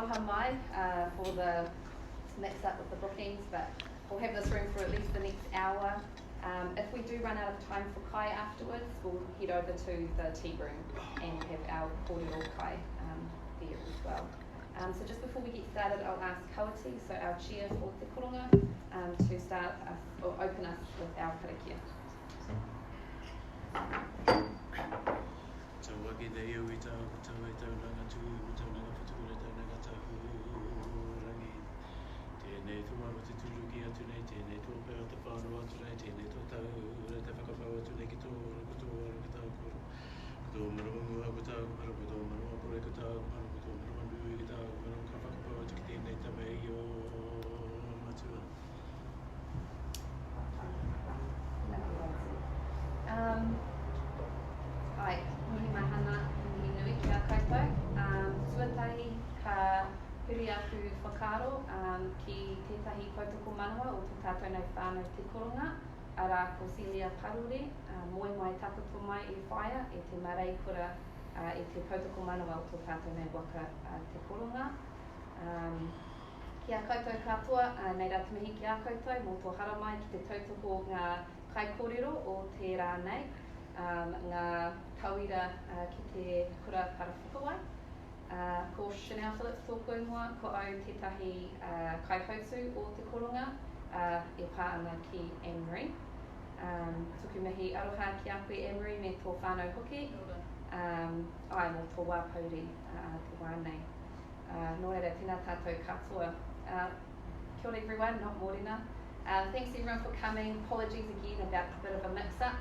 noha mai for the mix up with the bookings, but we'll have this room for at least the next hour. If we do run out of time for kai afterwards, we'll head over to the tea room and have our kōrero kai there as well. So just before we get started, I'll ask Kawati, so our chair for Te Koronga, to start us, or open us with our karakia. Tēnei tua o te turuki atu nei, tēnei tua pēr te whānau atu nei, tēnei tua tau ura te whakapau atu nei ki tō ora ko tō ora ko tau koro. Ko tō marawangu ha ko tau mara, ko tō marawa pore ko tau mara, ko tō marawa nui ki tau mara, ka whakapau atu ki tēnei tawe i o matua. Ai, mihi mahana, mihi nui ki a koutou. Tuatahi ka huri aku whakaaro ki tētahi kautoko manawa o te tātou nei whānau Te Koronga, ara ko Celia Parure, moe mai taputo mai e whaia e te marei kura e te kautoko manawa o tō tātou nei waka Te Koronga. Ki a koutou katoa, nei rā te mihi ki a koutou, mō tō haramai ki te tautoko ngā kai kōrero o te rā nei, ngā tauira ki te kura parawhakawai. Ko Chanel Phillips tōku ingoa, ko au tētahi kai hautu o Te Koronga, e pā ana ki Anne-Marie. Tuku mihi aroha ki a koe Anne-Marie me tō whānau hoki. Ai, mō tō wāpauri te wānei. Nō reira, tēnā tātou katoa. Kia ora everyone, not mōrena. Thanks everyone for coming. Apologies again about a bit of a mix-up,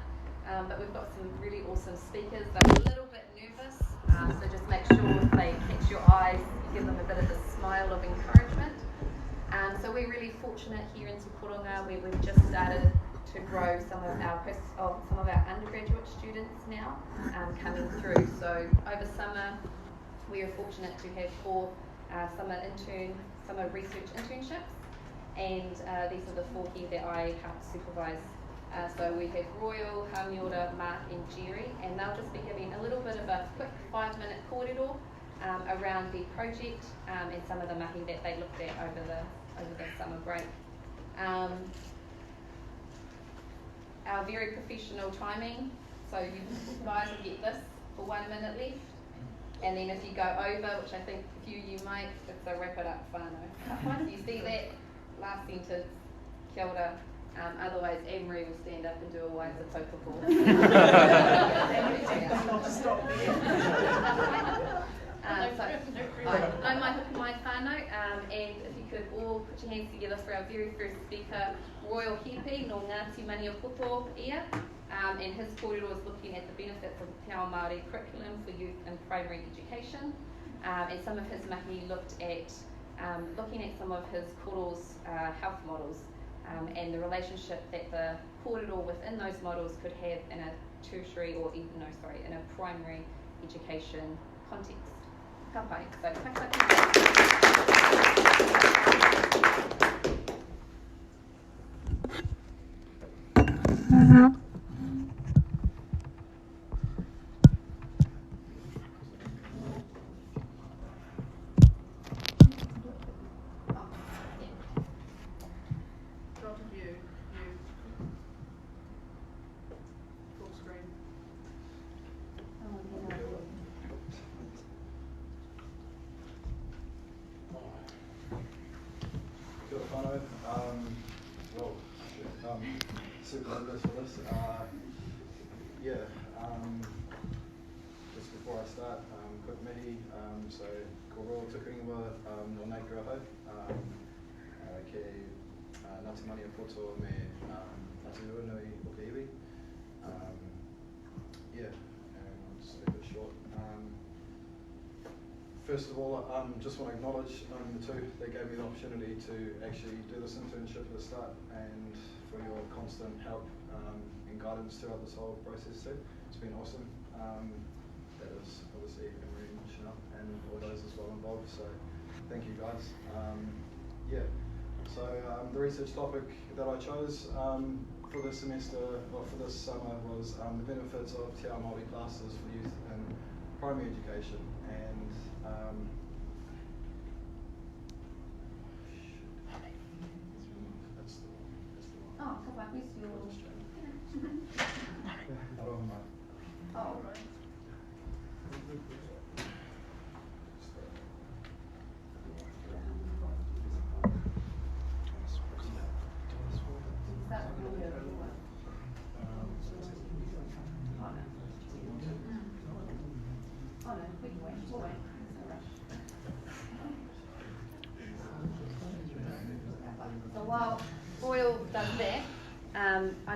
but we've got some really awesome speakers. They're a little bit nervous, so just make sure they catch your eyes, you give them a bit of a smile of encouragement. So we're really fortunate here in Te Koronga where we've just started to grow some of our undergraduate students now coming through. So over summer we are fortunate to have 4 summer research internships, and these are the 4 here that I help supervise. So we have Royal, Hamiora, Mark and Jerry, and they'll just be giving a little bit of a quick 5-minute kōrero around the project and some of the mahi that they looked at over the summer break. Our very professional timing, so you guys will get this for 1 minute left, and then if you go over, which I think a few you might, it's a wrap it up whānau. Once you see that last sentence, kia ora. Otherwise, Anne-Marie will stand up and do a waisa taupoko. I'm mai hoki mai whānau, and if you could all put your hands together for our very first speaker, Royal Hepe no Ngāti Mani o Poto ia, and his kōrero is looking at the benefits of the Te Ao Maori curriculum for youth in primary education, and some of his mahi looked at looking at some of his koro's health models. And the relationship that the kōrero within those models could have in a tertiary or in a primary education context. Ka pai. So, supervisors for this. Just before I start, quick mihi. So, ko roa tukuinga no nei kuraho. Ke Ngāti Mani o Poto me Ngāti Uanui o ke iwi. And just a bit short. First of all, just want to acknowledge the two that gave me the opportunity to actually do this internship at the start, and for your constant help and guidance throughout this whole process too. It's been awesome. That is obviously Emery and Chanel and all those as well involved, so thank you guys. So the research topic that I chose for this semester, or for this summer, was the benefits of Te Ao Maori classes for youth in primary education. And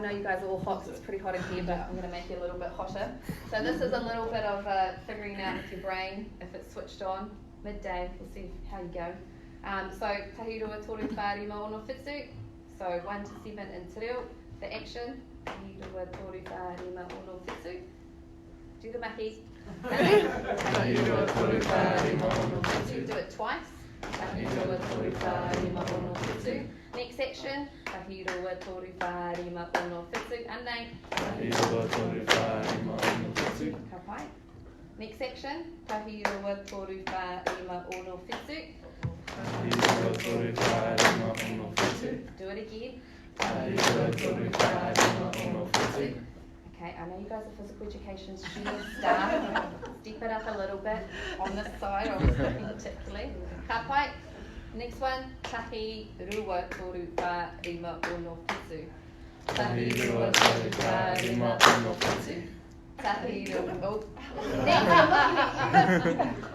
I know you guys are all hot, so it's pretty hot in here, but I'm going to make it a little bit hotter. So this is a little bit of figuring out with your brain if it's switched on. Midday, we'll see how you go. So tahirua toru whārima ono whetsu. So 1 to 7 in te reo. The action, tahirua toru whārima ono whetsu. Do the mahi. Tahirua toru whārima ono whetsu. Do it twice. Tahirua toru whārima ono whetsu. Next action, tahirua toru whārima ono whetsu. Unnamed. Tahirua toru whārima ono whetsu. Ka pai. Next action, tahirua toru whārima ono whetsu. Tahirua toru whārima ono whetsu. Do it again. Tahirua toru whārima ono whetsu. Okay, I know you guys are physical education students, staff. Step it up a little bit on this side, or particularly. Ka pai. Next one, tahirua toru whārima ono whetsu. Tahirua toru whārima ono whetsu. Tahirua, oh.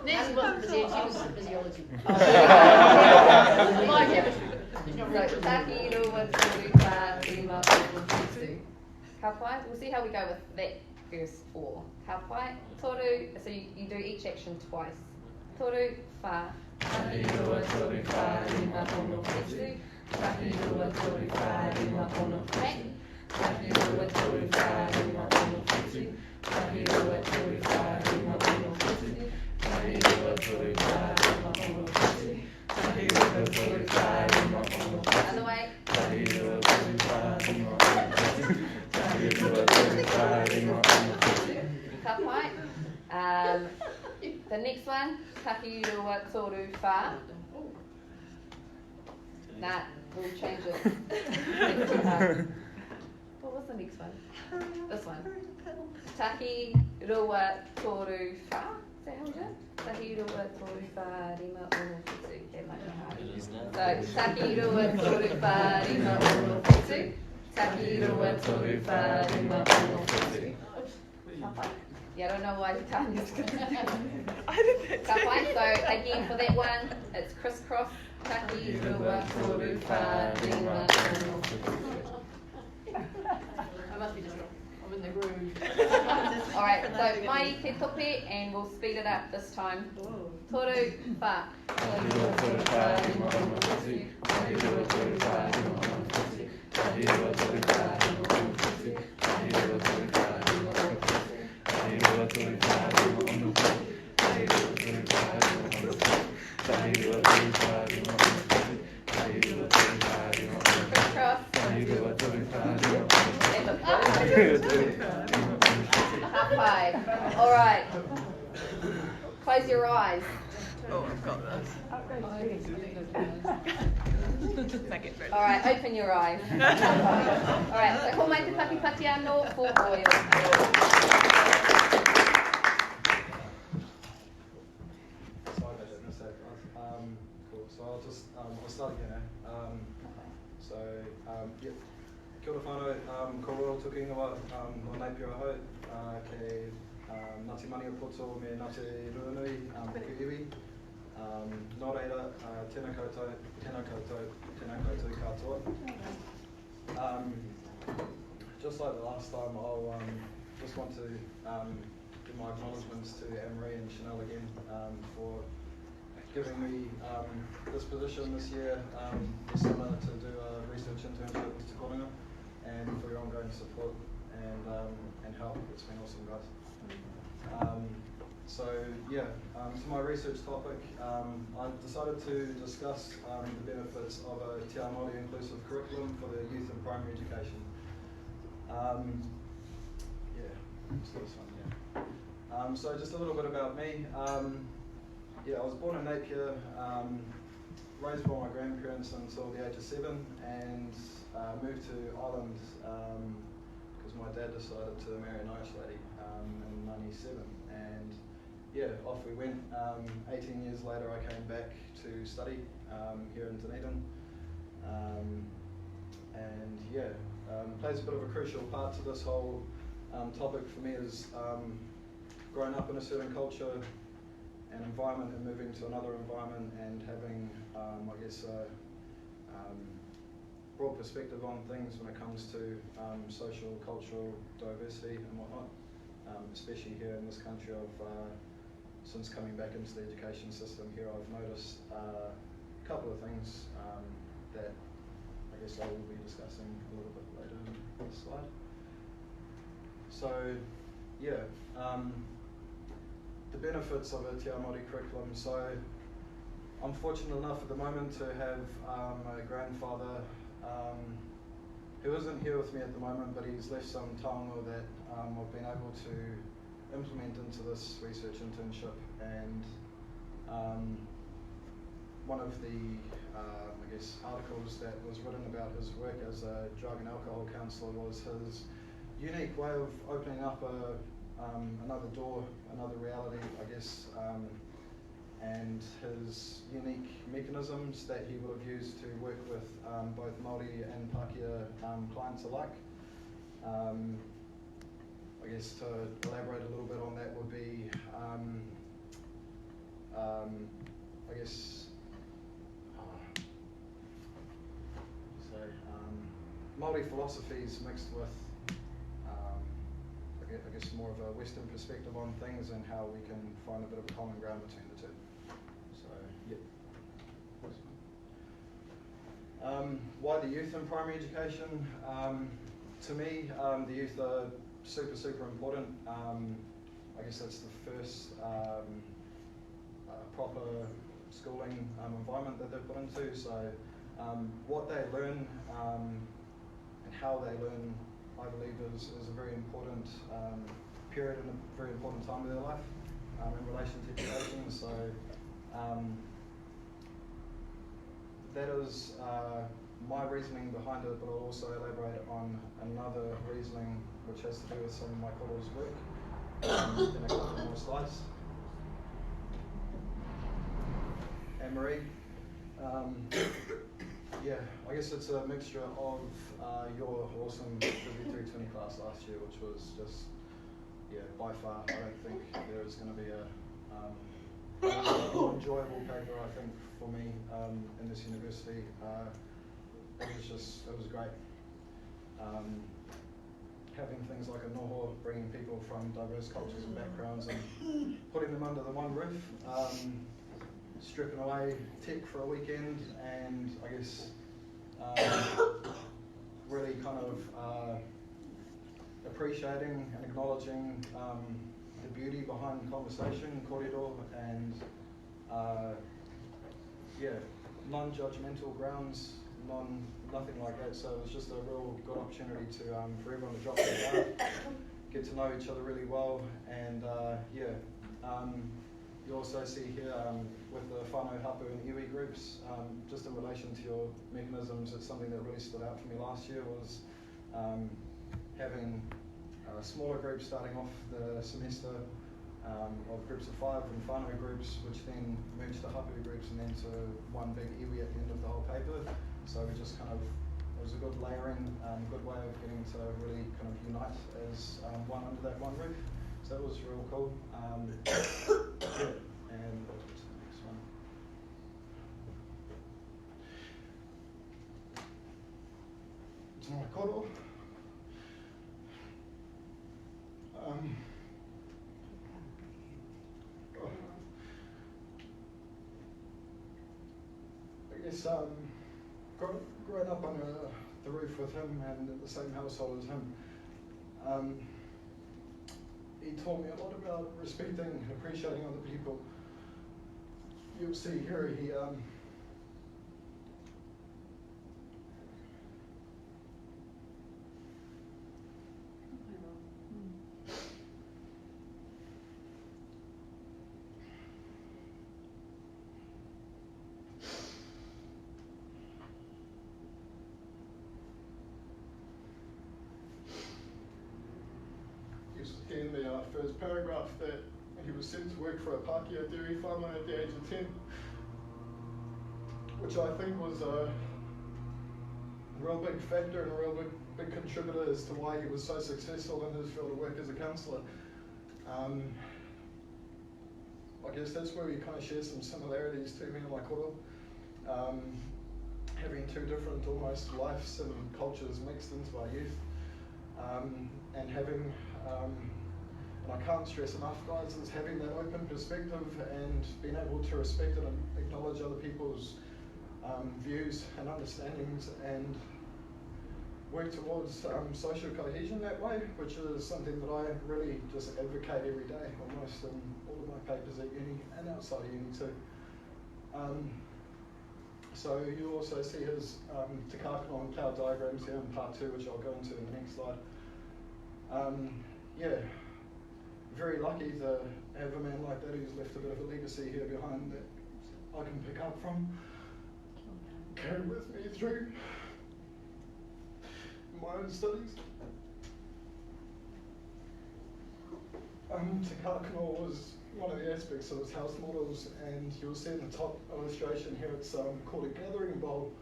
Next wasn't physiology, she was physiology. My chemistry. So, tahirua toru whārima ono whetsu. Ka pai, we'll see how we go with that verse 4. Ka pai, toru, so you do each action twice. Toru wha. Tahirua toru whārima ono whetsu. Tahirua toru whārima ono whetsu. Tahirua toru whārima ono whetsu. Tahirua toru whārima ono whetsu. Tahirua toru whārima ono whetsu. Tahirua toru whārima ono whetsu. Other way. Tahirua toru whārima ono whetsu. Tahirua toru whārima ono whetsu. Ka pai. The next one, tahirua toru wha. Nah, we'll change it. It's too hard. What was the next one? This one. Tahirua toru wha. Is that how we do it? Tahirua toru whārima ono whetsu. That might be hard. So, tahirua toru whārima ono whetsu. Tahirua toru whārima ono whetsu. Yeah, I don't know why the time is good. I didn't. So again, for that one, it's crisscross. Tahirua toru whārima ono whetsu. I must be just wrong. I'm in the groove. Alright, so mai te tope, and we'll speed it up this time. Toru wha. Tahirua toru whārima ono whetsu. Tahirua toru whārima ono whetsu. Tahirua toru whārima ono whetsu. Tahirua toru whārima ono whetsu. Tahirua toru whārima ono whetsu. Tahirua toru whārima ono whetsu. Tahirua toru whārima ono whetsu. Tahirua toru whārima ono whetsu. Crisscross. Tahirua toru whārima ono whetsu. High five. Alright. Close your eyes. Oh, I've got this. Alright, open your eyes. Alright, so ko mai te pakipati anō for oil. Sorry, I missed that, guys. Cool. So I'll start again. Yeah. Kia ora whanau, ko roa tukinga wa o nei pio ahau, kei Ngāti Mani o Poto me Ngāti Ruanui, ki iwi. Nō reira, tēnā koutou katoa. Just like the last time, I'll just want to give my acknowledgements to Anne-Marie and Chanel again for giving me this position this year, this summer, to do a research internship with Koronga, and for your ongoing support and help. It's been awesome, guys. To my research topic, I decided to discuss the benefits of a Te Ao Maori inclusive curriculum for the youth and primary education. So just a little bit about me. I was born in Napier, raised by my grandparents until the age of 7, and moved to Ireland because my dad decided to marry an Irish lady in '97, and off we went. 18 years later, I came back to study here in Dunedin, plays a bit of a crucial part to this whole topic for me is growing up in a certain culture and environment and moving to another environment and having, broad perspective on things when it comes to social, cultural diversity and whatnot, especially here in this country. Since coming back into the education system here, I've noticed a couple of things that I guess I will be discussing a little bit later in this slide. So, yeah, the benefits of a Te Ao Maori curriculum. So, I'm fortunate enough at the moment to have a grandfather who isn't here with me at the moment, but he's left some taonga that I've been able to implement into this research internship. And one of the, I guess, articles that was written about his work as a drug and alcohol counsellor was his unique way of opening up another door, another reality, I guess, and his unique mechanisms that he would have used to work with both Māori and Pākehā clients alike. I guess to elaborate a little bit on that would be, I guess, Māori philosophies mixed with, I guess, more of a Western perspective on things and how we can find a bit of a common ground between the two. So, yeah. Why the youth in primary education? To me, the youth are super important. I guess that's the first proper schooling environment that they're put into. So what they learn and how they learn, I believe, is a very important period and a very important time of their life in relation to education. So that is my reasoning behind it, but I'll also elaborate on another reasoning which has to do with some of my colleagues' work in a couple more slides. Anne-Marie, yeah, I guess it's a mixture of your awesome 5320 class last year, which was just, yeah, by far, I don't think there is going to be a more enjoyable paper, I think, for me in this university. It was great. Having things like a noho, bringing people from diverse cultures and backgrounds and putting them under the one roof, stripping away tech for a weekend, and I guess really kind of appreciating and acknowledging the beauty behind conversation, Koronga, and yeah, non-judgmental grounds, nothing like that. So it was just a real good opportunity to for everyone to drop their guard, get to know each other really well, and yeah. You also see here with the whanau, hapu and iwi groups, just in relation to your mechanisms, it's something that really stood out for me last year was having smaller groups starting off the semester of groups of 5 and whanau groups, which then merged to hapu groups and then to one big iwi at the end of the whole paper. So we just kind of, it was a good layering, good way of getting to really kind of unite as one under that one roof. So that was real cool. Yeah, and we'll go to the next one. Ngatoro. I guess growing up under the roof with him and in the same household as him, he taught me a lot about respecting and appreciating other people. You'll see here he in the first paragraph that he was sent to work for a Pākehā dairy farmer at the age of 10, which I think was a real big factor and a real big contributor as to why he was so successful in his field of work as a counsellor. I guess that's where we kind of share some similarities to me and my koro. having two different almost lives and cultures mixed into our youth, and having, and I can't stress enough, guys, is having that open perspective and being able to respect and acknowledge other people's views and understandings, and work towards social cohesion that way, which is something that I really just advocate every day, almost in all of my papers at uni and outside of uni too. So you also see his Te Kākano and cloud diagrams here in part 2, which I'll go into in the next slide. Yeah, very lucky to have a man like that who's left a bit of a legacy here behind that I can pick up from, carry with me through my own studies. Te Kākano was one of the aspects of his house models, and you'll see in the top illustration here, it's called a gathering bowl,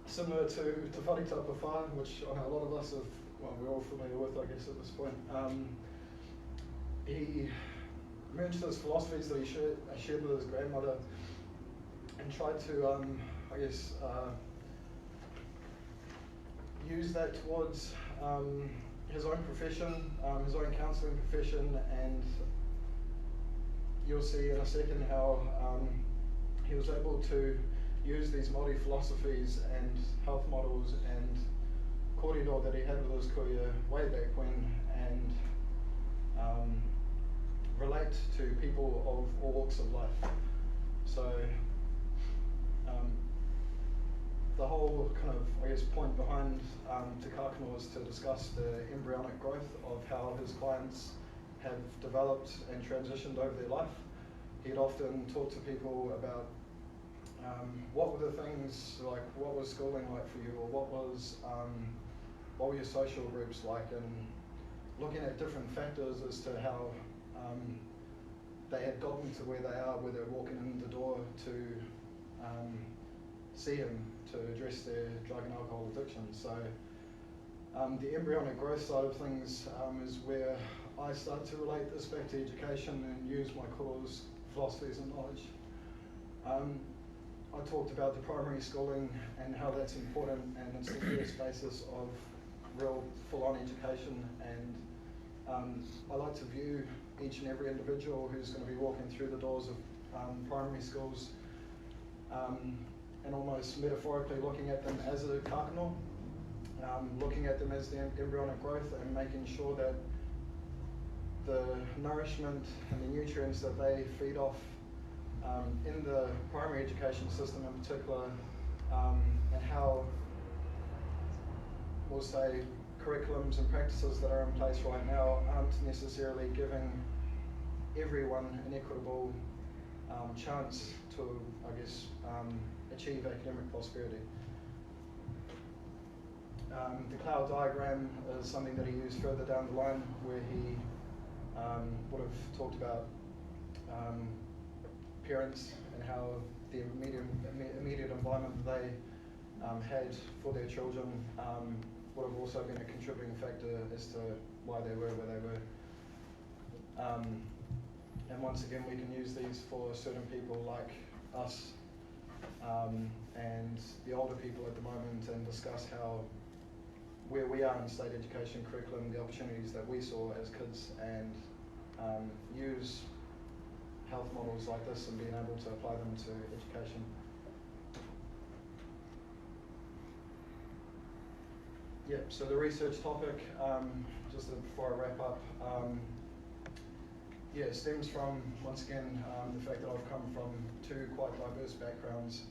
similar to Te Whanau Farm, which I know a lot of us have, well, we're all familiar with, I guess, at this point. He merged those philosophies that he shared with his grandmother and tried to, I guess, use that towards his own profession, his own counselling profession, and you'll see in a second how he was able to use these Māori philosophies and health models and kōrero that he had with his kuia way back when, and relate to people of all walks of life. So the whole kind of, I guess, point behind Te Kākano was to discuss the embryonic growth of how his clients have developed and transitioned over their life. He'd often talk to people about what were the things, like what was schooling like for you, or what were your social groups like, and looking at different factors as to how they had gotten to where they are, where they're walking in the door to see him to address their drug and alcohol addiction. So the embryonic growth side of things is where I start to relate this back to education and use my course philosophies and knowledge. I talked about the primary schooling and how that's important, and it's the first basis of real full-on education, and I like to view each and every individual who's going to be walking through the doors of primary schools and almost metaphorically looking at them as a kākano, looking at them as the embryonic growth, and making sure that the nourishment and the nutrients that they feed off in the primary education system in particular, and how, we'll say, curriculums and practices that are in place right now aren't necessarily giving everyone an equitable chance to, I guess, achieve academic prosperity. The cloud diagram is something that he used further down the line, where he would have talked about parents and how the immediate environment that they had for their children would have also been a contributing factor as to why they were where they were. And once again, we can use these for certain people like us and the older people at the moment, and discuss how where we are in state education curriculum, the opportunities that we saw as kids, and use health models like this and being able to apply them to education. Yep, so the research topic, just before I wrap up, yeah, stems from, once again, the fact that I've come from two quite diverse backgrounds.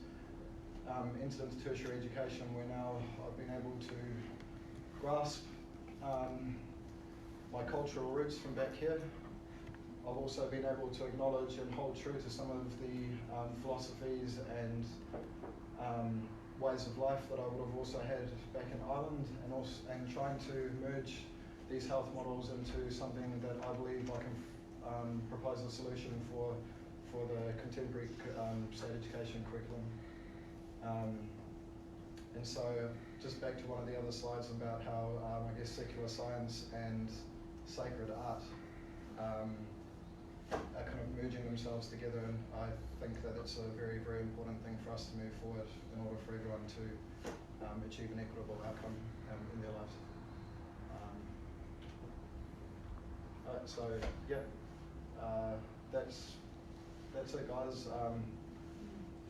Into tertiary education, where now I've been able to grasp my cultural roots from back here. I've also been able to acknowledge and hold true to some of the philosophies and ways of life that I would have also had back in Ireland, and trying to merge these health models into something that I believe I can propose a solution for the contemporary state education curriculum. And so, just back to one of the other slides about how I guess secular science and sacred art are kind of merging themselves together, and I think that that's a very, very important thing for us to move forward in order for everyone to achieve an equitable outcome in their lives. So yeah, that's it, guys.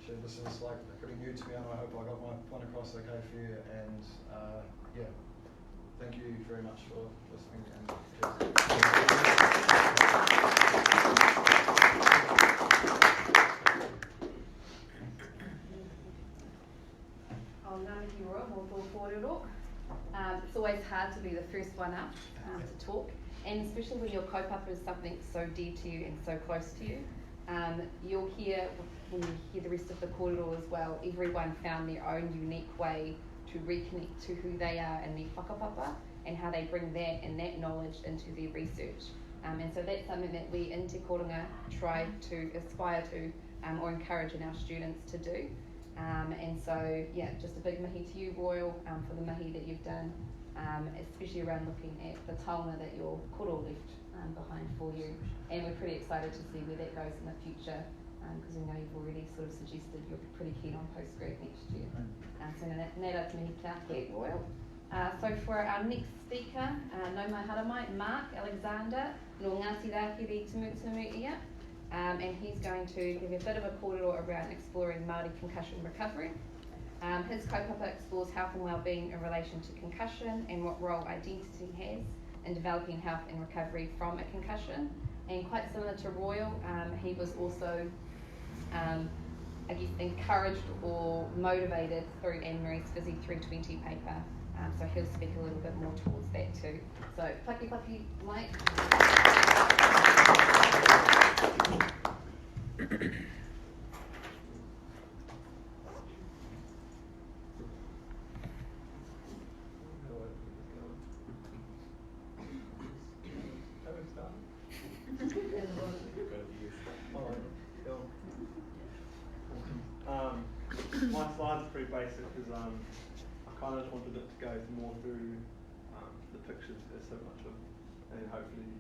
Shit, this is like pretty new to me, and I hope I got my point across okay for you. And yeah, thank you very much for listening. And Pūkōrero. It's always hard to be the first one up to talk, and especially when your kaupapa is something so dear to you and so close to you. You'll hear, when you hear the rest of the kōrero as well, everyone found their own unique way to reconnect to who they are and their whakapapa, and how they bring that and that knowledge into their research. And so that's something that we in Te Koronga try to aspire to or encourage in our students to do. And so, yeah, just a big mihi to you, Royal, for the mihi that you've done, especially around looking at the taonga that your koro left behind for you. And we're pretty excited to see where that goes in the future, because we know you've already sort of suggested you're pretty keen on postgrad next year. So nera te mihi kia koe, Royal. So for our next speaker, no mai haramai, Mark Alexander, no Ngāti Rākiri Tumutumu ia. And he's going to give you a bit of a kōrero around exploring Māori concussion recovery. His kaupapa explores health and wellbeing in relation to concussion and what role identity has in developing health and recovery from a concussion. And quite similar to Royal, he was also, I guess, encouraged or motivated through Anne-Marie's Fizzy 320 paper. So he'll speak a little bit more towards that too. So, plaki, Mike. My slide's pretty basic because I kind of just wanted it to go more through the pictures as so much of, and hopefully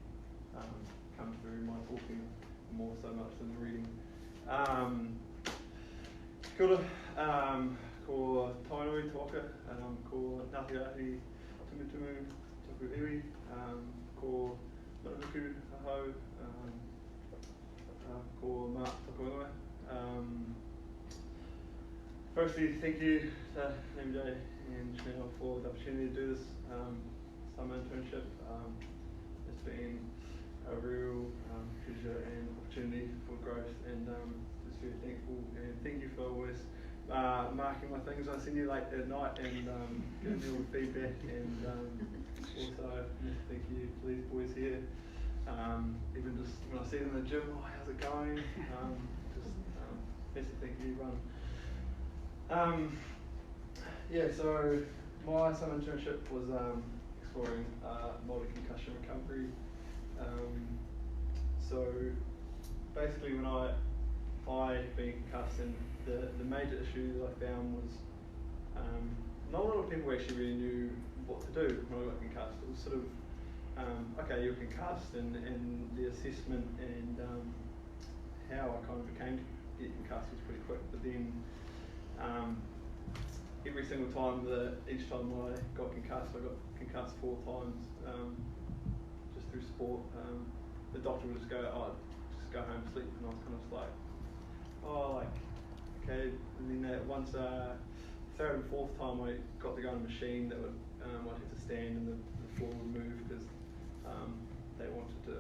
come through my talking more so much than the reading. Kia ora, ko Tainui Toka, ko Ngāti Rākiri Tumutumu Taku Iwi, ko Manahuku Ahau, ko Mark Takuinga. Firstly, thank you to MJ and Chanel for the opportunity to do this summer internship. It's been a real pleasure and opportunity for growth, and just very thankful. And thank you for always marking my things when I send you late at night and giving me all the feedback. And also, thank you to these boys here. Even just when I see them in the gym, oh, how's it going? Just thank you, everyone. Yeah, so my summer internship was exploring Māori concussion recovery. So basically, when I being concussed, and the major issue that I found was not a lot of people actually really knew what to do when I got concussed. It was sort of okay, you're concussed, and the assessment and how I kind of became to get concussed was pretty quick. But then every single time each time I got concussed 4 times just through sport. The doctor would just go, oh, just go home, sleep, and I was kind of like, oh, like, okay. And then once third and fourth time I got to go on a machine that would I'd have to stand and the floor would move because they wanted to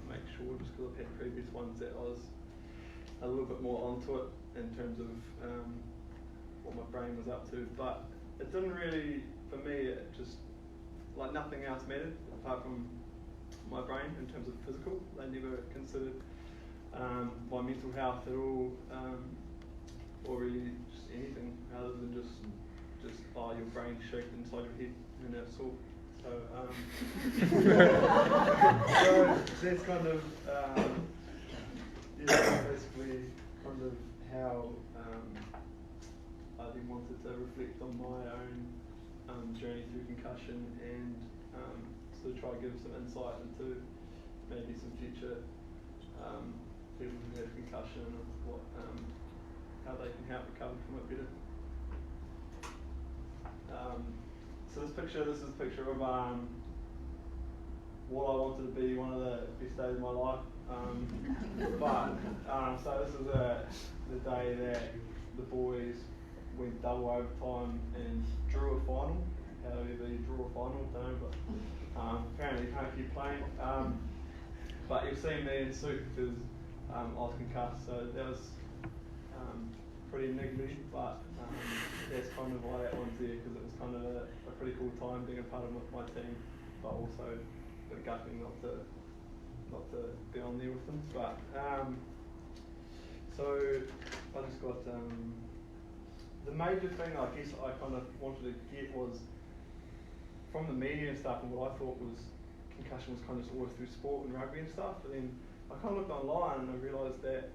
make sure, just because I've had previous ones, that I was a little bit more onto it in terms of what my brain was up to. But it didn't really, for me, it just, like, nothing else mattered apart from my brain in terms of physical. They never considered my mental health at all, or really just anything other than just oh, your brain shaked inside your head and that's all. So, so that's kind of basically kind of how I then wanted to reflect on my own journey through concussion and sort of try to give some insight into maybe some future people who have concussion and how they can help recover from it better. So this is a picture of what I wanted to be one of the best days of my life. So this is the day that the boys went double overtime and drew a final. However you draw a final, don't know, but apparently you can't keep playing. But you'll see me in suit because I was concussed, so that was pretty niggly, but that's kind of why that one's there, because it was kind of a pretty cool time being a part of my team, but also a bit gutting not to be on there with them. But so I just got the major thing I guess I kind of wanted to get was from the media and stuff, and what I thought was concussion was kind of just always through sport and rugby and stuff. But then I kind of looked online and I realised that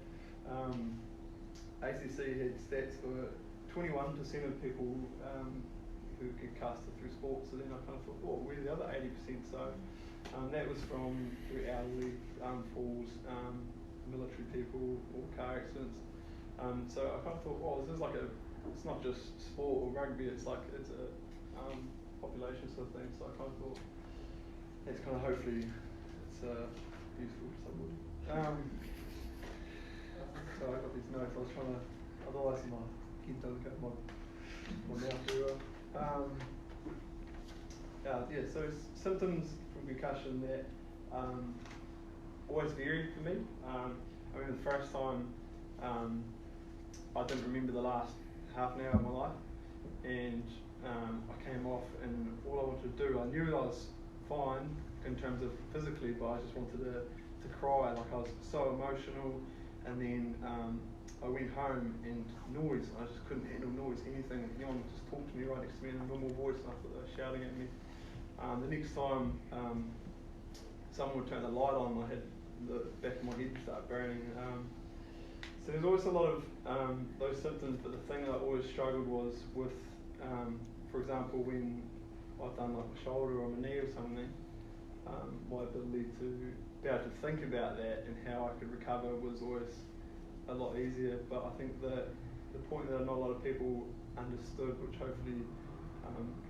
ACC had stats for 21% of people who get concussed through sport. So then I kind of thought, well, where's the other 80%? So that was from through elderly, falls, military people, or car accidents. So I kind of thought, well, this is like it's not just sport or rugby, it's a population sort of thing. So I kind of thought, it's kind of hopefully it's useful to somebody. So I got these notes. I was trying to, otherwise my kid doesn't get my mouth very well. So symptoms from concussion that always vary for me. I remember the first time I didn't remember the last half an hour of my life, and I came off, and all I wanted to do, I knew I was fine in terms of physically, but I just wanted to cry. Like I was so emotional, and then I went home and noise. I just couldn't handle noise. Anything, anyone would just talk to me right next to me in a normal voice, and I thought they were shouting at me. The next time someone would turn the light on, I had the back of my head start burning. So there's always a lot of those symptoms, but the thing I always struggled was with, for example, when I've done like my shoulder or my knee or something, my ability to be able to think about that and how I could recover was always a lot easier. But I think that the point that not a lot of people understood, which hopefully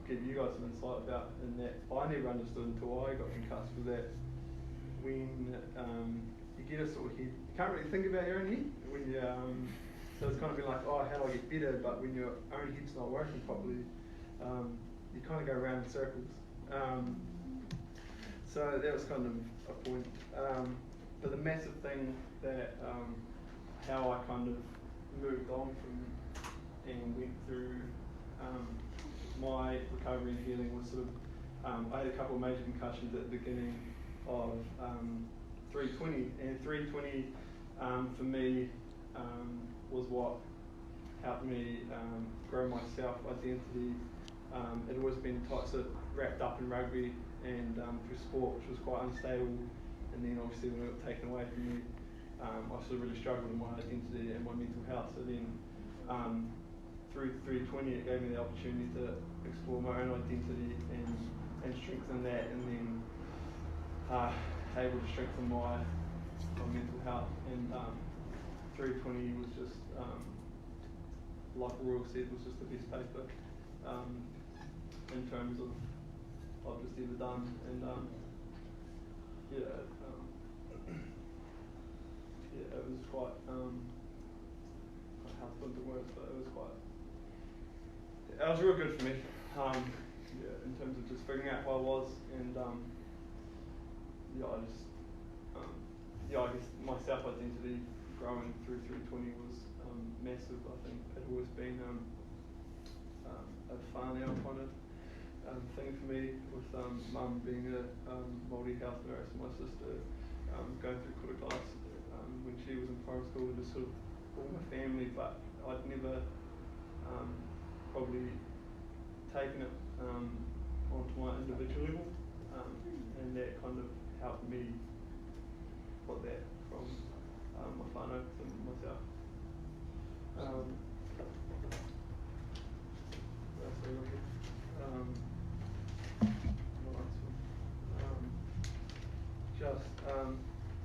give you guys some insight about, and that I never understood until I got concussed, was that when you get a sort of head, you can't really think about your own head. When you, so it's kind of been like, oh, how do I get better? But when your own head's not working properly, you kind of go around in circles. So that was kind of a point. But the massive thing that how I kind of moved on from and went through my recovery and healing was sort of, I had a couple of major concussions at the beginning of 320, and 320 for me was what helped me grow my self-identity. It always been sort of wrapped up in rugby and through sport, which was quite unstable, and then obviously when it got taken away from me, I sort of really struggled with my identity and my mental health. So then through 320 it gave me the opportunity to explore my own identity and strengthen that, and then able to strengthen my mental health. And 320 was just, like Royal said, was just the best paper in terms of I've just ever done. And it was quite, how to put into words, but it was real good for me. In terms of just figuring out who I was, and I guess my self-identity growing through 320 was massive. I think it had always been a whānau kind of thing for me, with mum being a Māori health nurse and my sister going through kura class when she was in primary school, and just sort of all my family, but I'd never probably taken it onto my individual level, and that kind of helped me put that from my whānau to myself.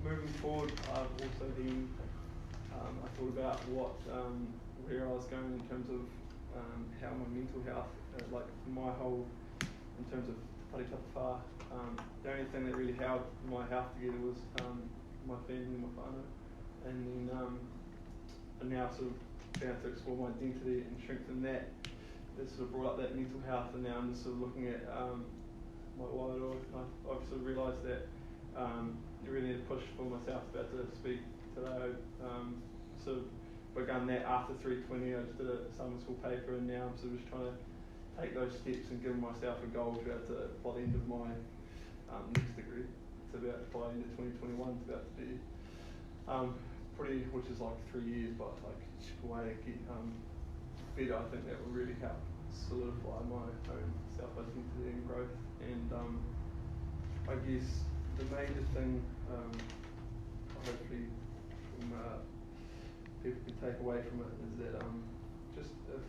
Moving forward, I've also been thought about where I was going in terms of how my mental health, like my whole, in terms of Te Kapa Haka, the only thing that really held my health together was my family and my whanau. And then I now sort of began to explore my identity and strengthen that. It sort of brought up that mental health, and now I'm just sort of looking at my wairoa. I've sort of realised that you really need to push for myself about to speak today. Sort of begun that after 320. I just did a summer school paper, and now I'm sort of just trying to take those steps and give myself a goal to be able to, by the end of my next degree, by the end of 2021, to be able to be pretty, which is like 3 years, but like a way to get better. I think that will really help solidify my own self-identity and growth. And I guess the major thing, hopefully from people can take away from it, is that just if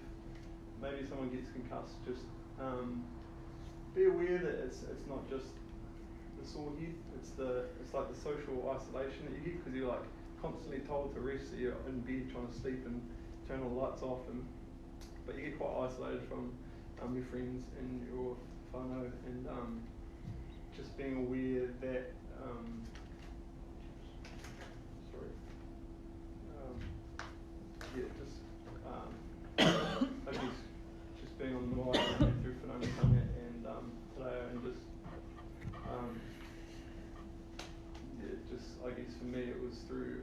maybe someone gets concussed, just be aware that it's not just the sore head. It's like the social isolation that you get, because you're like constantly told to rest, so you're in bed trying to sleep and turn all the lights off, but you get quite isolated from your friends and your whanau, and just being aware that I guess just being on the wire through whanaungatanga and today, and just just I guess for me it was through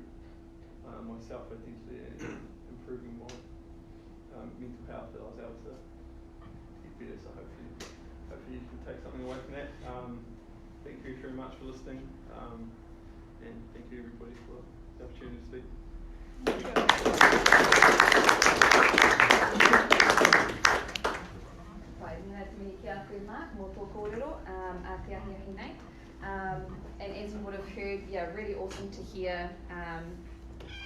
my self-identity and improving my mental health that I was able to get better. So hopefully you can take something away from that. Thank you very much for listening, and thank you everybody for the opportunity to speak. Pūkōrero, Te Ahiahi nei. And as you would have heard, yeah, really awesome to hear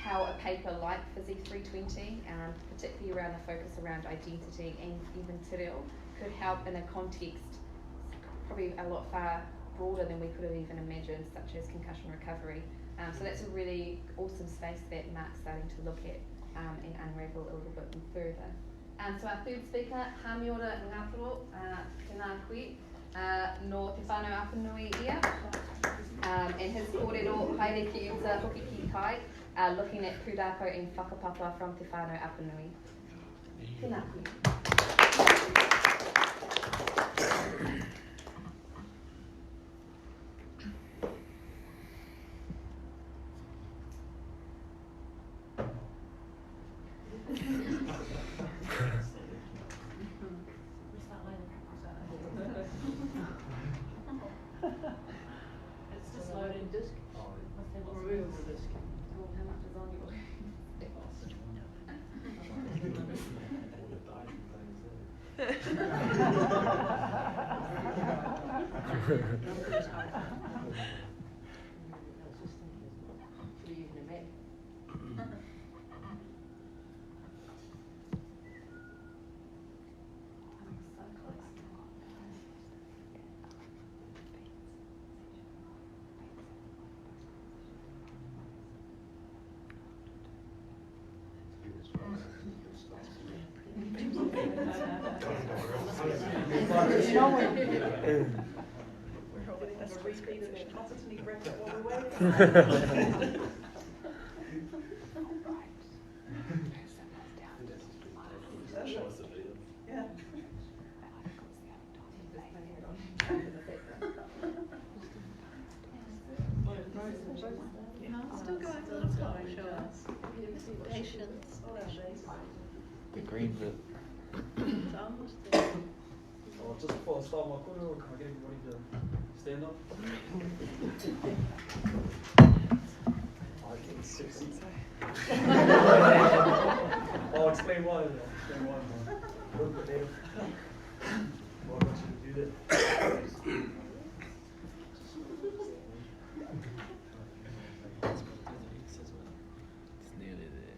how a paper like Physics 320, particularly around the focus around identity and even te reo, could help in a context probably a lot far broader than we could have even imagined, such as concussion recovery. So that's a really awesome space that Mark's starting to look at and unravel a little bit further. So our third speaker, Hamiora Ngatoro, tēnā koe, no Te Whanau Apanui ia. And his kōrero, haere ki uta hoki ki kai, looking at pūrākau and Whakapapa from Te Whanau Apanui. Tēnā koe. It's just loading disk. Remove the disk. Oh, how much is on your Matatini breakfast while we're waiting. Yeah. Still going a little slow, show us. Patience. The green bit. It's almost there. Oh, just before I start my kōrero, can I get everybody to stand up? I think 60. I'll explain why. A little bit later. Well, I want you to do that. It's nearly there.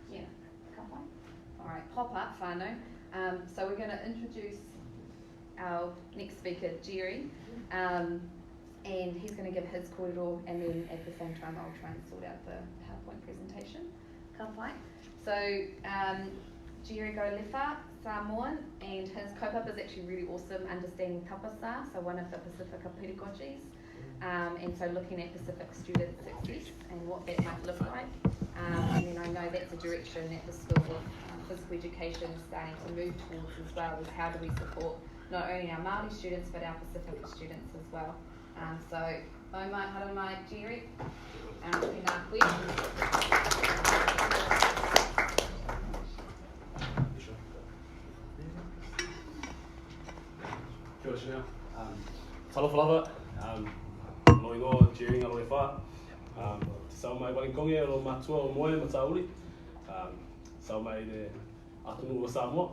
Yeah, Kapa. pop-up whānau. So we're going to introduce our next speaker, Jerry, and he's going to give his kōrero, and then at the same time I'll try and sort out the PowerPoint presentation. Ka pai. So Jerry Golefa, Samoan, and his kaupapa is actually really awesome, understanding tapasa, so one of the Pacifica pedagogies, and so looking at Pacific student success and what that might look like. And then I know that's a direction that the School of Physical Education is starting to move towards as well, is how do we support not only our Māori students but our Pacifica students as well. So, oi mai, hara mai, Jerry. Tēnā koe. Kia ora Chanel. Talofa lava. Mo ingoa Jerry ngā roe wha. Te sau mai Wellingkonge o matua o moe ma Tāuri. Sau mai ne Apanui o Samoa.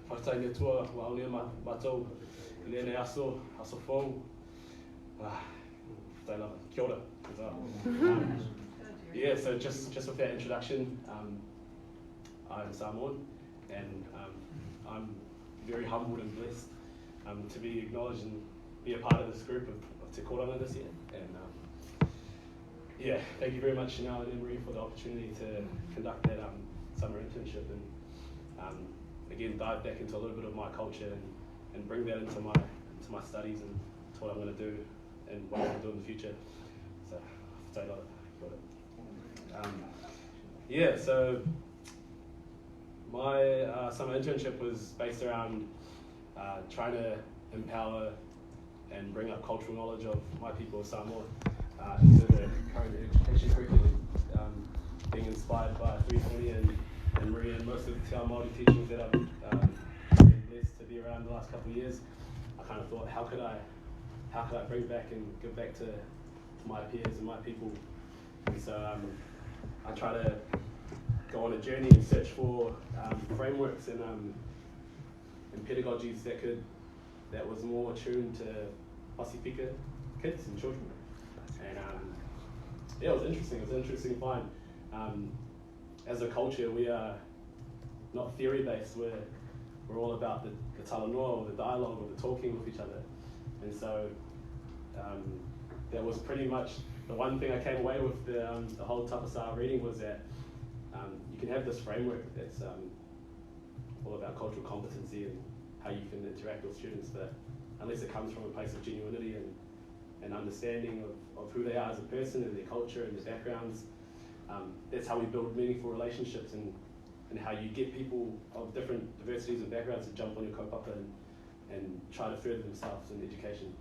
Whakatai ne tua wa aunea mātou I lea nei aso whong. Whatai lava. Kia ora. Yeah, so just with that introduction, I'm Samoan, and I'm very humbled and blessed to be acknowledged and be a part of this group of Te Koronga this year. And yeah, thank you very much, Chanel and Emery, for the opportunity to conduct that summer internship and again dive back into a little bit of my culture and bring that into my studies and to what I'm going to do and what I'm going to do in the future. So, whatai lava. Yeah, so my summer internship was based around trying to empower and bring up cultural knowledge of my people of Samoa into the current education curriculum, being inspired by 320 and Maria and most of the Te Ao Maori teachings that I've been blessed to be around the last couple of years. I kind of thought, how could I bring back and give back to my peers and my people? And so I try to go on a journey and search for frameworks and pedagogies that was more attuned to Pasifika kids and children. And yeah, it was interesting. It was an interesting find. As a culture, we are not theory based. We're all about the talanoa, or the dialogue, or the talking with each other. And so that was pretty much the one thing I came away with the whole tapasa reading was that you can have this framework that's all about cultural competency and how you can interact with students, but unless it comes from a place of genuinity and understanding of who they are as a person and their culture and their backgrounds, that's how we build meaningful relationships and how you get people of different diversities and backgrounds to jump on your kaupapa and try to further themselves in education.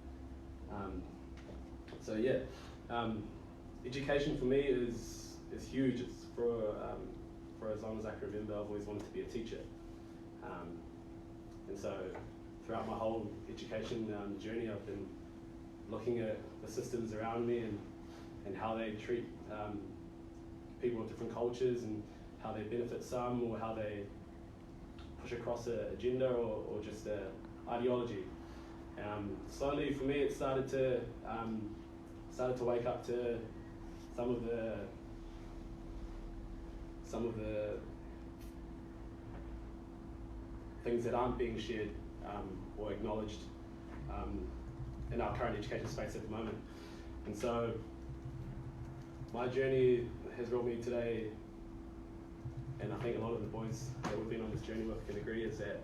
So yeah, education for me is huge. It's for as long as I can remember, I've always wanted to be a teacher. And so throughout my whole education journey, I've been looking at the systems around me and how they treat people of different cultures and how they benefit some or how they push across an agenda or just an ideology. Slowly for me it started to wake up to some of the things that aren't being shared or acknowledged in our current education space at the moment. And so my journey has brought me today, and I think a lot of the boys that we've been on this journey with can agree, is that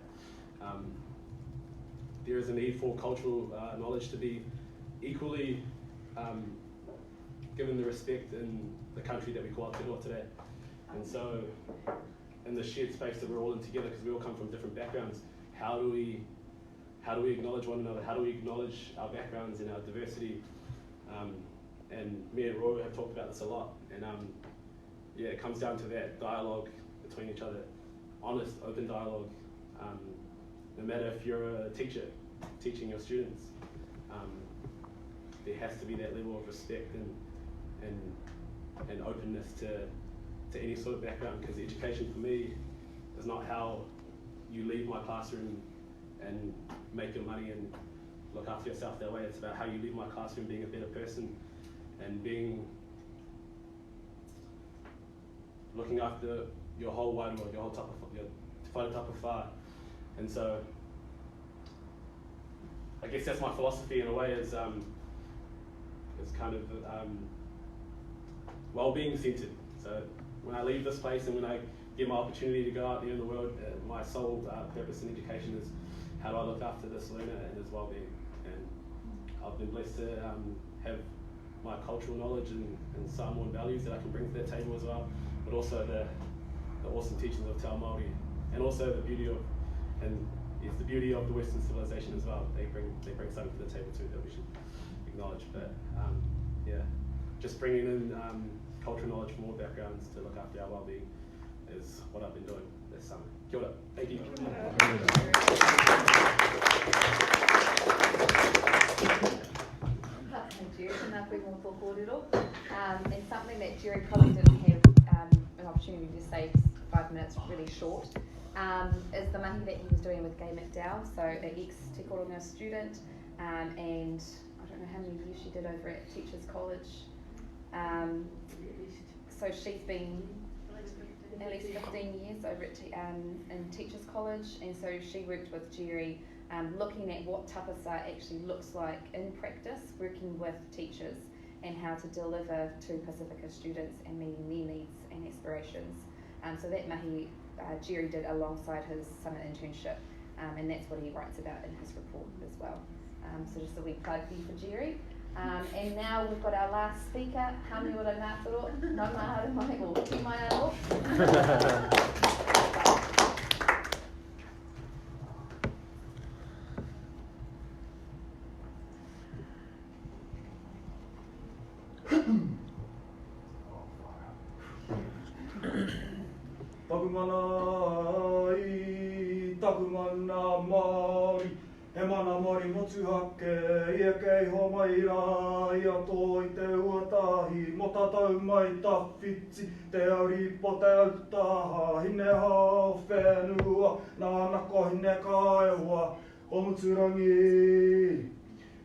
there is a need for cultural knowledge to be equally given the respect in the country that we call Aotearoa today. And so in the shared space that we're all in together, because we all come from different backgrounds, how do we acknowledge one another? How do we acknowledge our backgrounds and our diversity? And me and Roy have talked about this a lot. And yeah, it comes down to that dialogue between each other, honest, open dialogue. No matter if you're a teacher teaching your students, there has to be that level of respect and openness to any sort of background, because education for me is not how you leave my classroom and make your money and look after yourself that way. It's about how you leave my classroom being a better person and looking after your whole wairua, your whole whānau. And so, I guess that's my philosophy in a way, is kind of well-being centered. So when I leave this place and when I get my opportunity to go out there in the world, my sole purpose in education is how do I look after this learner and his well-being. And I've been blessed to have my cultural knowledge and Samoan values that I can bring to that table as well, but also the awesome teachings of Te Ao Maori, and also the beauty of, and it's the beauty of the Western civilization as well. They bring something to the table too that we should acknowledge. But yeah, just bringing in cultural knowledge from all backgrounds to look after our well-being is what I've been doing this summer. Kia ora. Thank you. Pūkōrero. And something that Jerry probably didn't have an opportunity to say, 5 minutes, really short, is the mahi that he was doing with Gay McDowell, so an ex-Te Koronga student, and I don't know how many years she did over at Teachers College. So she's been at least 15 years over at in Teachers College, and so she worked with Jerry looking at what tapasa actually looks like in practice, working with teachers and how to deliver to Pacifica students and meeting their needs and aspirations. So that mahi Jerry did alongside his summer internship, and that's what he writes about in his report as well. So just a wee plug there for Jerry. And now we've got our last speaker, Hamiora Ngatoro, no maharu mai o ki mai anō. Taku mana i, taku mana Māori, he mana Māori motu hake, ia kei ho mai rā, ia tō i te uatahi, mo tātou mai tā whiti, te au ripo, te au taha, hine hao whenua, nā nako hine kaewa, o muturangi.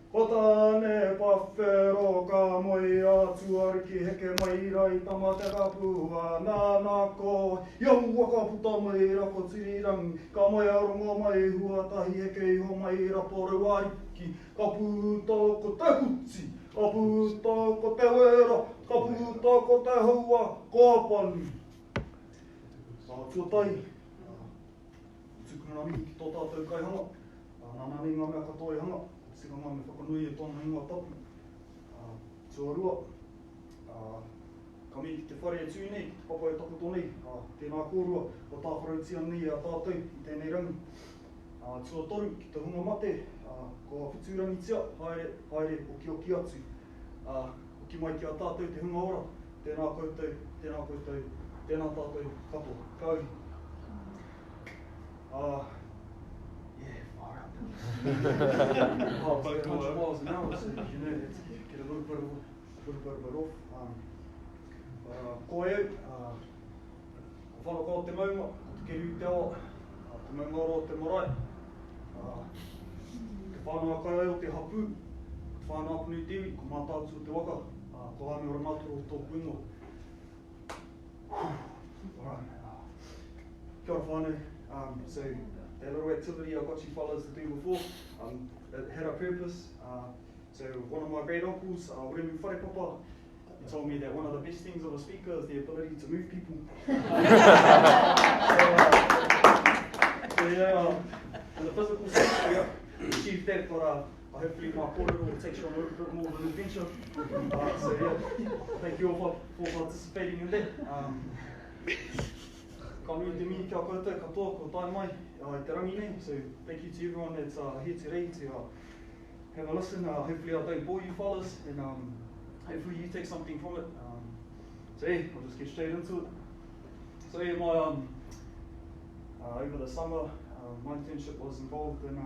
Ko tāne pawhero ka moi atu ariki heke mai rai tama te kapua. Nā nako iahu waka puta mai rako tirirangi. Ka mai aronga mai huatahi heke iho mai raporu ariki. Ka pūta ko te huti, ka pūta ko te wera, ka pūta ko te haua, ko Apanui. Tuatai, tukuna mi ki tō tātou kaihanga. Nānani ngā mea katoa hanga. Sika ngā me whakanui e tōna ingoa tapu. Tuarua, ka mi ki te whare e tū nei, ki te papa e tapu tō nei, tēnā kōrua, o tā wharautia nei a tātou i tēnei rangi. Tuatoru, ki te hunga mate, ko whiturangi tia, haere o ki atu. O ki mai ki a tātou te hunga ora, tēnā koutou, tēnā tātou katoa. Kauri. Yeah, far out there. 100 miles an hour, so you know, get a little bit off. Ko e au, whanaka o te maunga, te keru te awa, te maunga ora o te marae. Te whanau kai o te hapu, te whanau Apanui te iwi, ko mātātu o te waka, ko Hamiora Ngatoro o tōku ingoa. Alright. Kia ora whānau. So that little activity I got you fellas to do before, it had a purpose. So one of my great uncles, Whakapapa, he told me that one of the best things of a speaker is the ability to move people. So yeah, in the physical sense, we achieved that, but hopefully my Pūkōrero will take you on a little bit more of an adventure. So yeah, thank you all for participating in that. Ka nui te mihi kia koutou, katoa, ko tae mai, i te rangi nei. So thank you to everyone that's here today to have a listen. Hopefully I don't bore you fellas, and hopefully you take something from it. So yeah, I'll just get straight into it. So yeah, my over the summer, my internship was involved in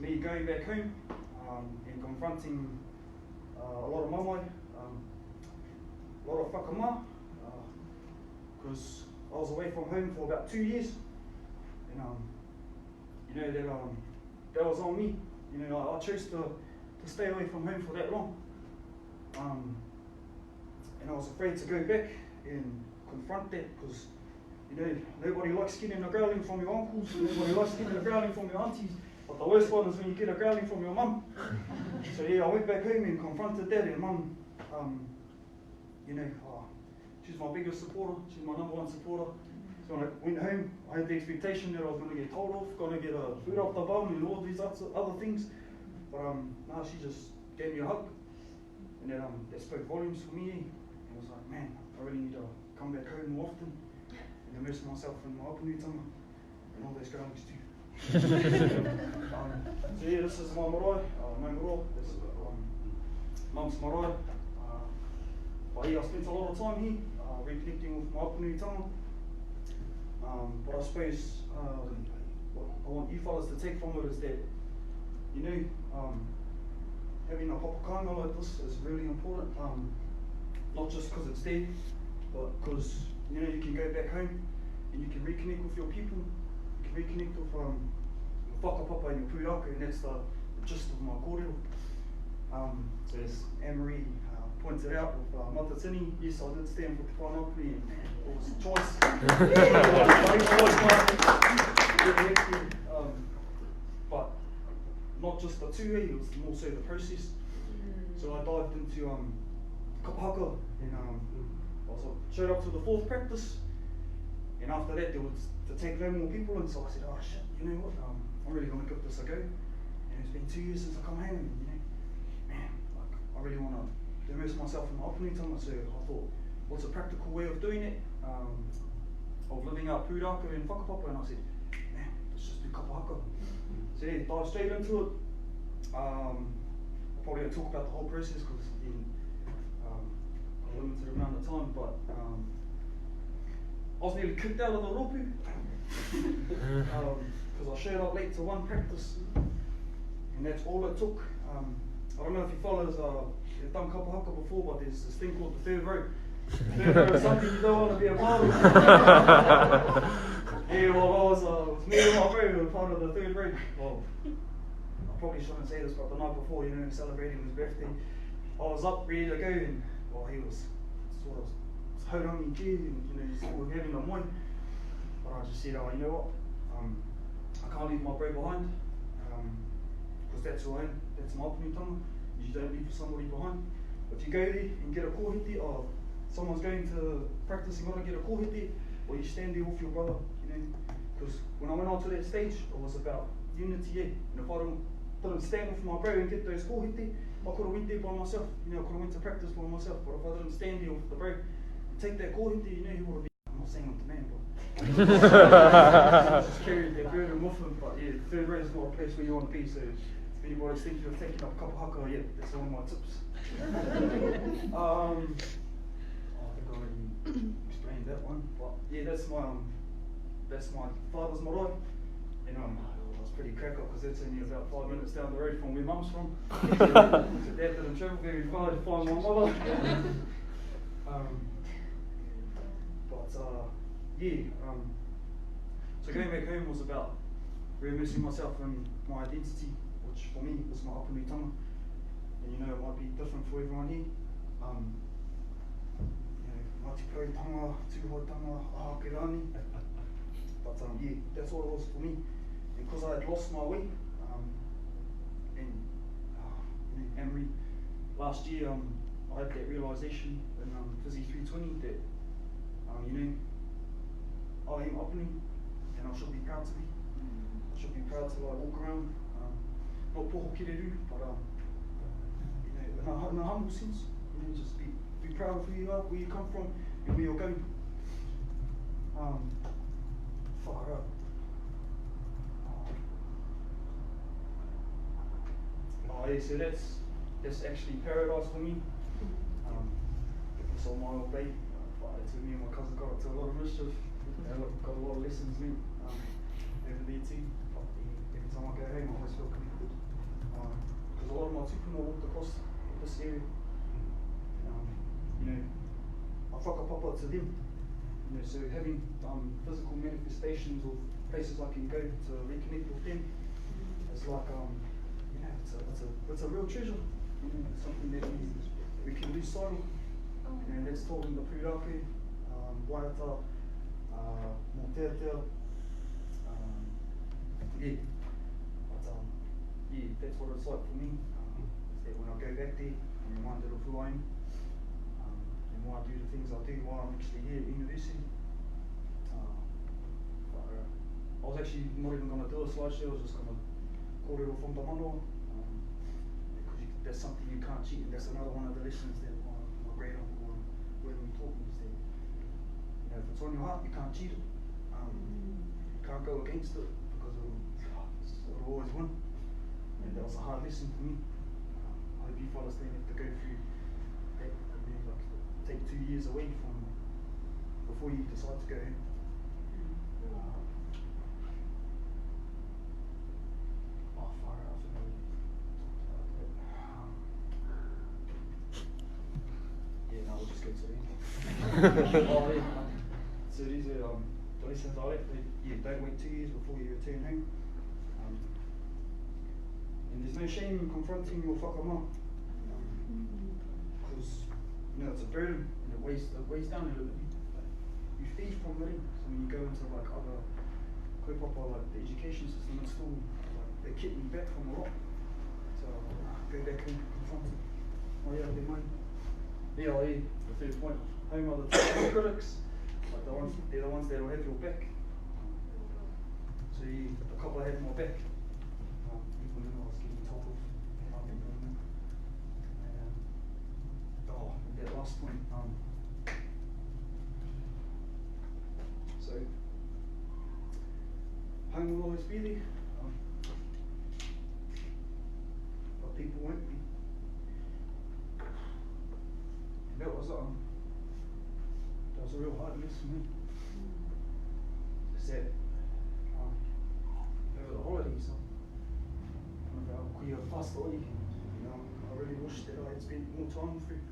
me going back home and confronting a lot of mamai, a lot of whakama, because I was away from home for about 2 years, and you know that was on me. You know, I chose to stay away from home for that long, and I was afraid to go back and confront that, because you know, nobody likes getting a growling from your uncles, nobody likes getting a growling from your aunties, but the worst one is when you get a growling from your mum. So yeah, I went back home and confronted that, and mum, you know, she's my biggest supporter, she's my #1 supporter. So when I went home, I had the expectation that I was going to get told off, going to get a food off the bum and all these other things, but no, she just gave me a hug, and then that spoke volumes for me. And I was like, man, I really need to come back home more often and immerse myself in my Apanui and all those growlings too. So yeah, this is my marae, my marae, this is mum's marae. But yeah, I spent a lot of time here, reconnecting with my Apanui tanga. But I suppose what I want you fellas to take from it is that, you know, having a hopakanga like this is really important. Not just because it's there, but because you know you can go back home and you can reconnect with your people. You can reconnect with your Whakapapa and your pūrākau, and that's the gist of my kōrero. So as Anne-Marie pointed out with Matatini, yes, I did stand for Te Whanau, and it was a choice. But not just the tū, it was more so the process. So I dived into Kapa Haka, and I showed up to the 4th practice, and after that there was to take no more people, and so I said, oh shit, you know what, I'm really going to give this a go. And it's been 2 years since I come home, and you know, man, like, I really want to immerse myself in my Apanui tanga, so I thought, what's a practical way of doing it, of living out pūrākau and Whakapapa, and I said, man, let's just do Kapa Haka. So yeah, dive straight into it. I'm probably going to talk about the whole process because again, a limited amount of time, but I was nearly kicked out of the ropu because I showed up late to one practice, and that's all it took. I don't know if you fellas you've done Kapa Haka before, but there's this thing called the 3rd row. The 3rd row is something you don't want to be a part of. Yeah, well, it was me and my bro who were part of the 3rd row. Well, I probably shouldn't say this, but the night before, you know, celebrating his birthday, I was up ready to go, and well, he was sort of holding on me kid, and you know, he's sort of having a moin. But I just said, oh, you know what? I can't leave my bro behind, because that's who I am. That's my Apanui tanga. You don't leave somebody behind. If you go there and get a kōhiti, or someone's going to practice and got to get a kōhiti, or you stand there with your brother, you know. Because when I went on to that stage, it was about unity, yeah. And if I didn't stand with my bro and get those kōhiti, I could have went there by myself. You know, I could have went to practice by myself. But if I didn't stand there with the bro, take that kōhiti, you know, he would have been. I'm not saying I'm the man, but just carried that burden with him. But yeah, 3rd row is not a place where you want to be. So if anybody's thinking of taking up Kapa Haka, yeah, that's one of my tips. I think I already explained that one. But yeah, that's my father's marae, and I was pretty crack up because that's only about 5 minutes down the road from where mum's from. So dad didn't travel very far to find my mother. So going back home was about re-immersing myself in my identity, which for me was my Apanui tanga. And you know, it might be different for everyone here. You know, Ngāti Porou tanga, Tūhoi tanga, Ahake rani. But yeah, that's what it was for me. And because I had lost my way, and you know, Anne-Marie, last year I had that realisation in Fizzy 320 that you know, I am Apanui, and I should be proud to be. I should be proud to like walk around, not Pukorero, but you know, in a humble sense. You know, just be proud of who you are, where you come from, and where you're going. Far out. Oh yeah, so that's actually paradise for me. It's on my old day. Me and my cousin got up to a lot of mischief. Got a lot of lessons learned over there too. But every time I go home, I always feel connected. Because a lot of my tupuna walked across this area. You know, I Whakapapa to them. You know, so having physical manifestations of places I can go to reconnect with them, it's like you know, it's a real treasure. You know, it's something that we can lose sight of. And that's taught in the pūrākau. waiata, mō Teatea. Yeah, but yeah, that's what it's like for me. Is that when I go back there, I'm reminded of who I am, and why I do the things I do, why I'm actually here at university. I was actually not even going to do a slideshow, I was just going to kōrero from the manoa, because that's something you can't cheat, and that's another one of the lessons that my great uncle when we taught me, is that if it's on your heart, you can't cheat it. You can't go against it, because it'll always win. And that was a hard lesson for me. I hope you fellas don't have to go through that, and then like take 2 years away from before you decide to go in. Far out, I think yeah, no, we'll just go to the end. So these are the lessons I learned. Yeah, don't wait 2 years before you return home. And there's no shame in confronting your whakama, because it's a burden and it weighs down a little bit. You feed from it, so when you go into like other kaupapa, like the education system at school, like they keep me back from a lot. So go back and confront it. Oh yeah, they're mine. Yeah, the third point, home are the critics, like they're the ones that'll have your back. So the couple had my back. Even when I was getting top of, I've been doing that. And that last point, so home will always be there, but people won't be. And that was a real hard lesson for me. It's that over the holidays, I really wish that I had spent more time with.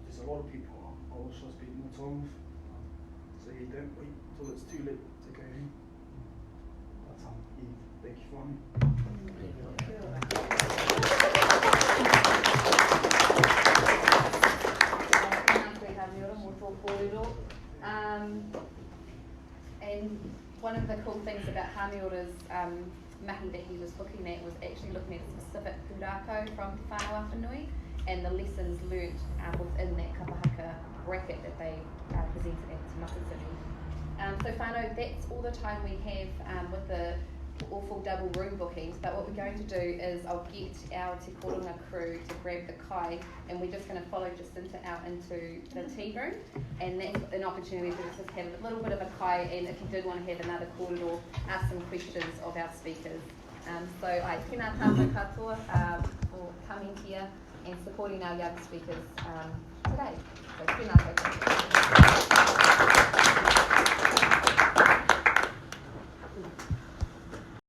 There's a lot of people I wish I spent more time with. So yeah, don't wait till it's too late to go home. But yeah, thank you for me. Hamiora, mō tō kōrero. And one of the cool things about Hamiora's mahi that he was looking at was actually looking at specific pūrākau from Te Whanau Apanui and the lessons learnt within that Kapa Haka bracket that they presented at Matatini. So whānau, that's all the time we have with the awful double room bookings, but what we're going to do is I'll get our Te Koronga crew to grab the kai, and we're just going to follow Jacinta out into the tea room, and that's an opportunity to just have a little bit of a kai, and if you did want to have another kōrero, ask some questions of our speakers. So I tēnā tātou katoa for coming here and supporting our young speakers today. So tēnā tātou.